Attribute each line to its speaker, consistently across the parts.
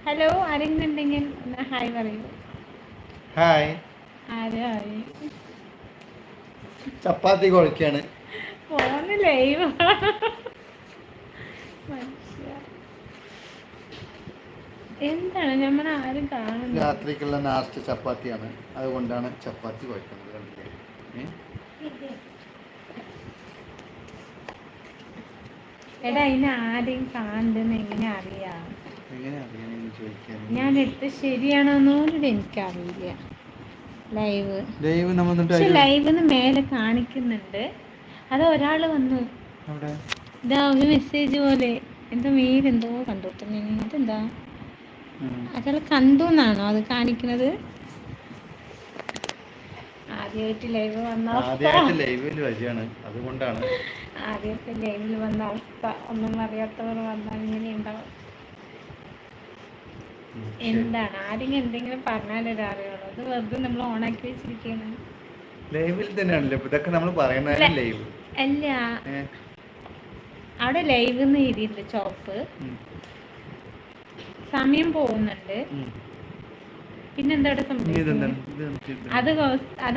Speaker 1: Hello, ആരെങ്കിലും ഉണ്ടെങ്കിൽ hi പറയൂ.
Speaker 2: ഹായ്. ചപ്പാത്തി കുഴക്കാണ്.
Speaker 1: Phone live. എന്താണ് നമ്മൾ ആരും കാണുന്നത്?
Speaker 2: രാത്രിക്കുള്ള നാസ്റ്റ് ചപ്പാത്തിയാണ്, അതുകൊണ്ടാണ് ചപ്പാത്തി കുഴക്കുന്നത്.
Speaker 1: എടാ, അതിന് ആരെയും കാണുന്നെന്ന് എങ്ങനെ അറിയാം? ഞാൻ എടുത്ത് ശരിയാണോന്നൂടെ എനിക്കറിയില്ല. ലൈവ് പക്ഷെ ലൈവിന്ന് മേലെ കാണിക്കുന്നുണ്ട്. അത് ഒരാൾ വന്നു, ഇതാ ഒരു മെസ്സേജ് പോലെ എന്തോ മേലെന്തോ കണ്ടു. അതെന്താ, അയാൾ കണ്ടു എന്നാണോ അത് കാണിക്കുന്നത്? ആദ്യമായിട്ട് ലൈവ് വന്ന
Speaker 2: അതുകൊണ്ടാണ്
Speaker 1: ആദ്യത്തെ ലൈവിൽ വന്ന അവസ്ഥ. ഒന്നും അറിയാത്തവർ വന്നാൽ ഇങ്ങനെ ഉണ്ടാവും. എന്താണ്, ആരെങ്കിലും എന്തെങ്കിലും പറഞ്ഞാലേ അറിയുള്ളൂ. അത് വെറുതെ നമ്മൾ ഓണാക്കി വെച്ചിരിക്കുകയാണ്.
Speaker 2: ലൈവിൽ തന്നെയാണല്ലോ ഇതൊക്കെ നമ്മൾ പറയുന്നത്. ലൈവ്
Speaker 1: അല്ല, അവിടെ ലൈവ് എന്ന് എഴുതിയിട്ടുണ്ട് ചോപ്പ്. സമയം പോകുന്നുണ്ട്. പിന്നെന്താ അവിടെ സംഭവിക്കുന്നത്? അത്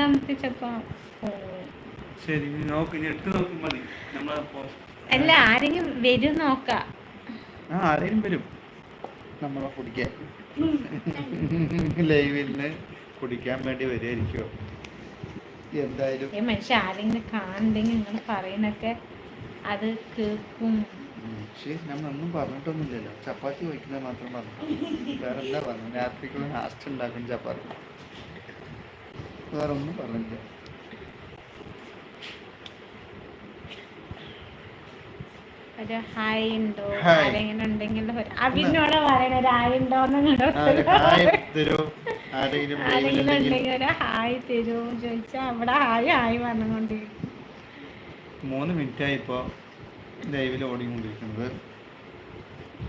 Speaker 1: അമർത്തിച്ചപ്പോ അല്ല, ആരെങ്കിലും വരും നോക്കാം.
Speaker 2: ആരെങ്കിലും വരും നമ്മളെ കുടിക്കാൻ. ലൈവിന് കുടിക്കാൻ വേണ്ടി വരുമായിരിക്കോ എന്തായാലും.
Speaker 1: മനുഷ്യ ആരെങ്കിലും കാണുന്നെങ്കിൽ നിങ്ങൾ പറയുന്നൊക്കെ അത് കേൾക്കും.
Speaker 2: നമ്മളൊന്നും പറഞ്ഞിട്ടൊന്നുമില്ലല്ലോ. ചപ്പാത്തി വയ്ക്കുന്നത് മാത്രം പറഞ്ഞു. വേറെ എന്താ പറഞ്ഞു? രാത്രിക്കുള്ള നാസ്റ്റ് ഉണ്ടാക്കും ചപ്പാത്തി. വേറെ ഒന്നും പറഞ്ഞില്ല.
Speaker 1: ഒരു ഹായ് ഉണ്ടോ? ആരെങ്കിലും ഉണ്ടെങ്കിൽ അഭിനോടെ പറയണ ഒരു ഹായ് ഉണ്ടോന്ന്. ആരെങ്കിലും ഉണ്ടെങ്കിൽ ഒരു ഹായ് തരൂ ചോദിച്ചാൽ അവിടെ ഹായ് പറഞ്ഞുകൊണ്ടിരിക്കും.
Speaker 2: 3 മിനിറ്റായി ഇപ്പോ ലൈവിൽ ഓടിക്കൊണ്ടിരിക്കുന്നത്.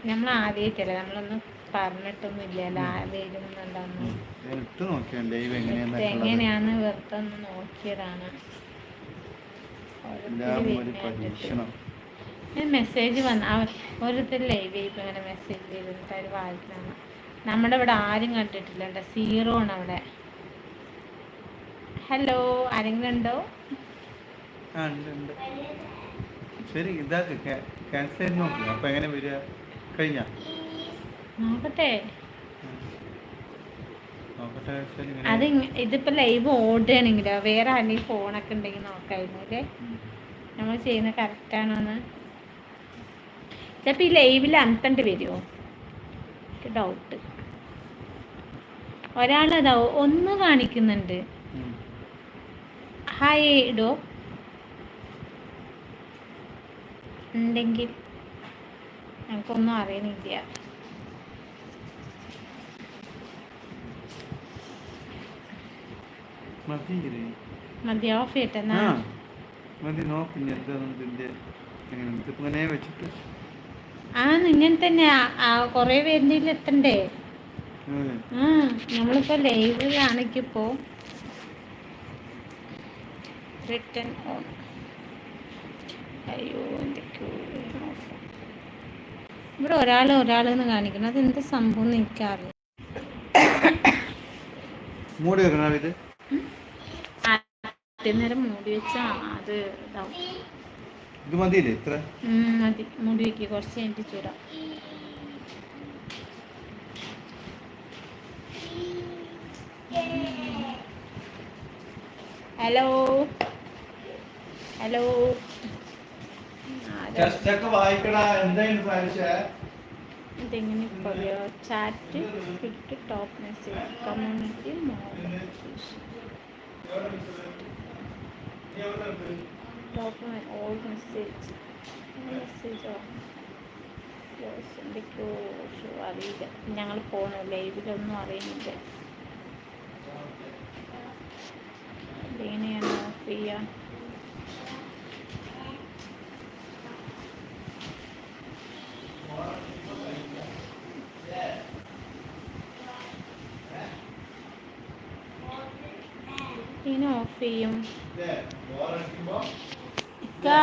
Speaker 1: നമ്മൾ ആദ്യമായിട്ടല്ലേ, നമ്മളൊന്നും പറഞ്ഞിട്ടൊന്നും ഇല്ലല്ലോ വരുന്നുണ്ടെന്ന്. എങ്ങനെയാന്ന് വെറുതെ ഒന്ന് നോക്കിയതാണ്. മെസ്സേജ് വന്ന ഓരോരുത്തർ ലൈവ് ചെയ്യുമ്പോൾ ഇങ്ങനെ മെസ്സേജ് ചെയ്തിട്ട് അവർ വായിക്കണം. നമ്മുടെ ഇവിടെ ആരും കണ്ടിട്ടില്ല. 0 ആണ് അവിടെ. ഹലോ, ആരെങ്കിലും ഉണ്ടോ?
Speaker 2: ശരി, ഇതാക്ക് ക്യാൻസൽ ചെയ്ത് നോക്കുക. അപ്പൊ എങ്ങനെ വരിക? കഴിഞ്ഞ
Speaker 1: നോക്കട്ടെ. അത് ഇതിപ്പോ ലൈവ് ഓടുകയാണെങ്കിലോ വേറെ ആരെങ്കിലും ഫോണൊക്കെ ഉണ്ടെങ്കിൽ നോക്കായിരുന്നു അല്ലേ, നമ്മൾ ചെയ്യുന്നത് കറക്റ്റാണോന്ന്. ചിലപ്പോൾ ഈ ലൈവിൽ അന്തണ്ട് വരുമോ? എനിക്ക് ഡൗട്ട്. ഒരാളതാ ഒന്ന് കാണിക്കുന്നുണ്ട്. ഹായ് ഇടോ ഉണ്ടെങ്കിൽ ഞങ്ങൾക്കൊന്നും അറിയണില്ല. മതി, ഓഫ് ചെയ്യട്ടെന്നാ. ഇങ്ങനെ തന്നെ കൊറേ പേരിൽ എത്തണ്ടേ? നമ്മളിപ്പോ ലൈവ് കാണിക്കിപ്പോ റിട്ടേൺ ഓൺ. അയ്യോ, എന്തൊക്കെയോ ഇവിടെ ഒരാളെന്ന് കാണിക്കണം. അത് എന്ത് സംഭവം എന്ന് എനിക്കറിയാം. നേരം മൂടി വെച്ചാ അത് ഇതാവും. മതി, മൂടി വെക്കുക. കുറച്ച് കഴിഞ്ഞിട്ട് ചൂടാം. ഹലോ ഇതെങ്ങനെ പറയാ? Chat fit top message community top all message എന്തൊക്കെയോ അറിയില്ല. ഞങ്ങൾ പോണു ലൈവിലൊന്നും അറിയുന്നില്ല. ഇതെങ്ങനെയാണ് ഓഫ് ചെയ്യുക? ഇങ്ങനെ ഓഫ് ചെയ്യും. കാ